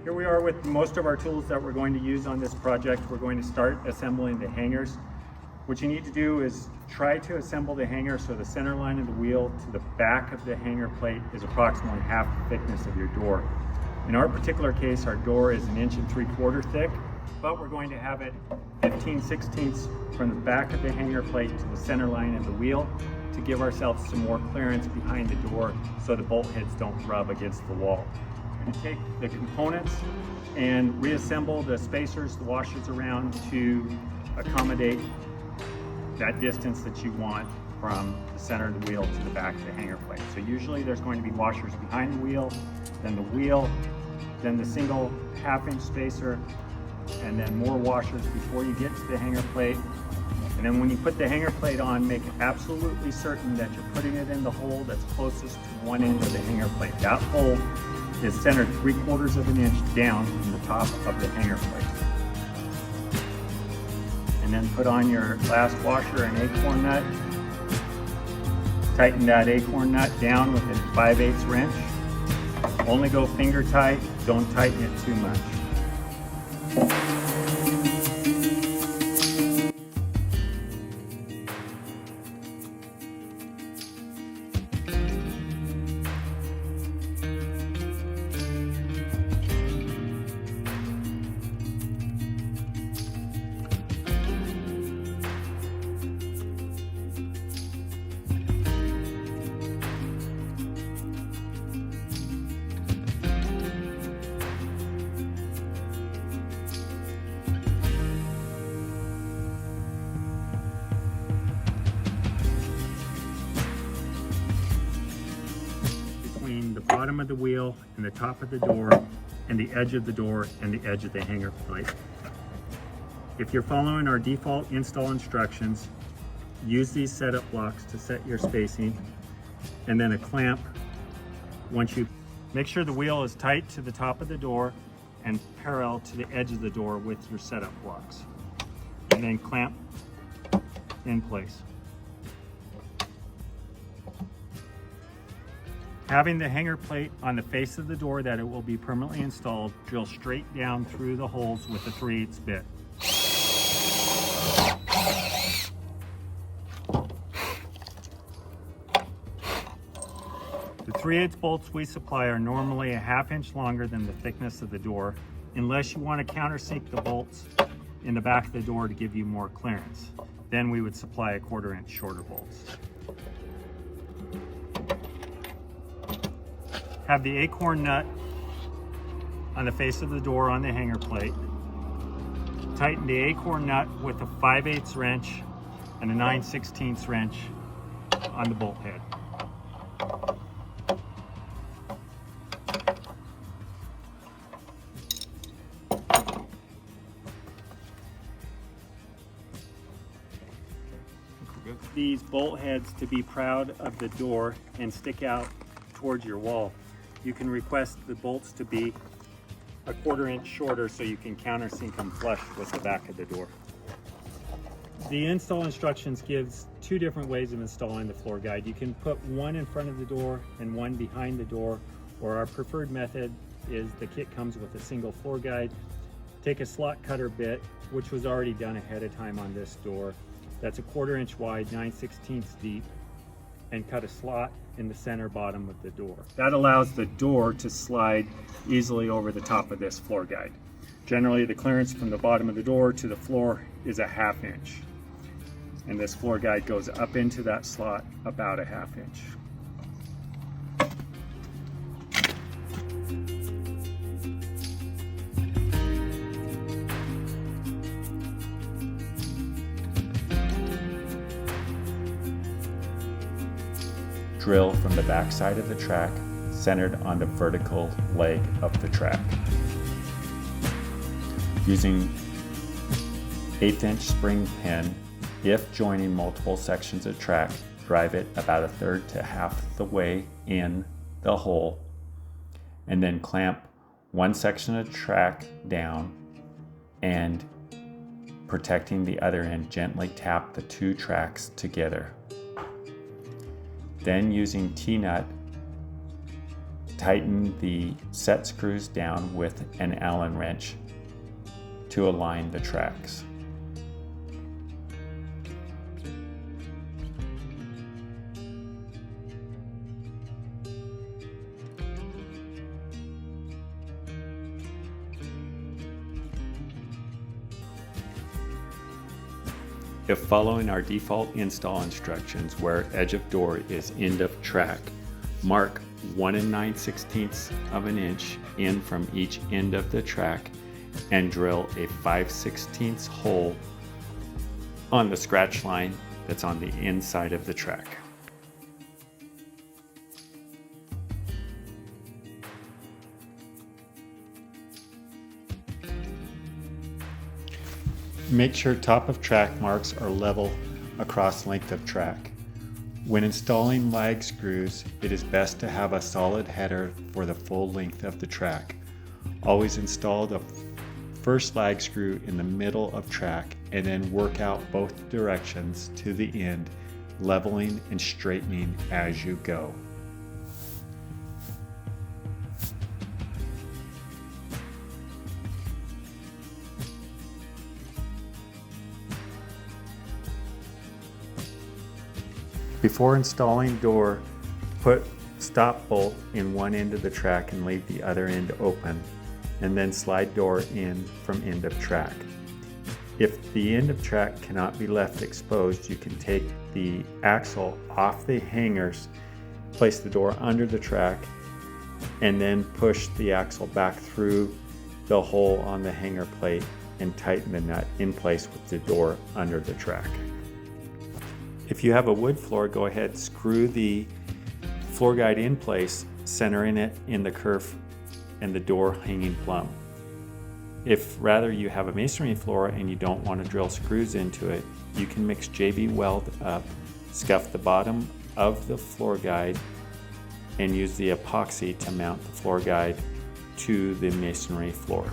Here we are with most of our tools that we're going to use on this project. We're going to start assembling the hangers. What you need to do is try to assemble the hanger so the center line of the wheel to the back of the hanger plate is approximately half the thickness of your door. In our particular case, our door is 1 3/4 inches thick, but we're going to have it 15/16 from the back of the hanger plate to the center line of the wheel to give ourselves some more clearance behind the door so the bolt heads don't rub against the wall. We're going to take the components and reassemble the spacers, the washers around to accommodate that distance that you want from the center of the wheel to the back of the hanger plate. So usually there's going to be washers behind the wheel, then the single 1/2 inch spacer, and then more washers before you get to the hanger plate. And then when you put the hanger plate on, make absolutely certain that you're putting it in the hole that's closest to one end of the hanger plate. That hole is centered 3/4 of an inch down from the top of the hanger plate. And then put on your last washer and acorn nut. Tighten that acorn nut down with a 5/8 wrench. Only go finger tight, don't tighten it too much. Between the bottom of the wheel and the top of the door and the edge of the door and the edge of the hanger plate. If you're following our default install instructions, use these setup blocks to set your spacing, and then a clamp. Once you make sure the wheel is tight to the top of the door and parallel to the edge of the door with your setup blocks, and then clamp in place. Having the hanger plate on the face of the door that it will be permanently installed, drill straight down through the holes with a 3/8 bit. The 3/8 bolts we supply are normally a 1/2 inch longer than the thickness of the door, unless you want to countersink the bolts in the back of the door to give you more clearance. Then we would supply a 1/4 inch shorter bolts. Have the acorn nut on the face of the door on the hanger plate. Tighten the acorn nut with a 5/8 wrench and a 9/16 wrench on the bolt head. These bolt heads to be proud of the door and stick out towards your wall. You can request the bolts to be a 1/4 inch shorter so you can countersink them flush with the back of the door. The install instructions gives 2 different ways of installing the floor guide. You can put one in front of the door and one behind the door, or our preferred method is the kit comes with a single floor guide. Take a slot cutter bit, which was already done ahead of time on this door. That's a 1/4 inch wide, 9/16 deep, and cut a slot in the center bottom of the door. That allows the door to slide easily over the top of this floor guide. Generally, the clearance from the bottom of the door to the floor is a 1/2 inch. And this floor guide goes up into that slot about a 1/2 inch. Drill from the back side of the track, centered on the vertical leg of the track. Using 1/8 inch spring pin, if joining multiple sections of track, drive it about 1/3 to half the way in the hole, and then clamp one section of track down, and protecting the other end, gently tap the 2 tracks together. Then using T-nut, Tighten the set screws down with an Allen wrench to align the tracks. If following our default install instructions where edge of door is end of track, mark 1 9/16 of an inch in from each end of the track and drill a 5/16 hole on the scratch line that's on the inside of the track. Make sure top of track marks are level across length of track. When installing lag screws, it is best to have a solid header for the full length of the track. Always install the first lag screw in the middle of track and then work out both directions to the end, leveling and straightening as you go. Before installing door, put stop bolt in one end of the track and leave the other end open, and then slide door in from end of track. If the end of track cannot be left exposed, you can take the axle off the hangers, place the door under the track, and then push the axle back through the hole on the hanger plate and tighten the nut in place with the door under the track. If you have a wood floor, go ahead, screw the floor guide in place, centering it in the curve and the door hanging plumb. If rather you have a masonry floor and you don't want to drill screws into it, you can mix JB weld up, scuff the bottom of the floor guide, and use the epoxy to mount the floor guide to the masonry floor.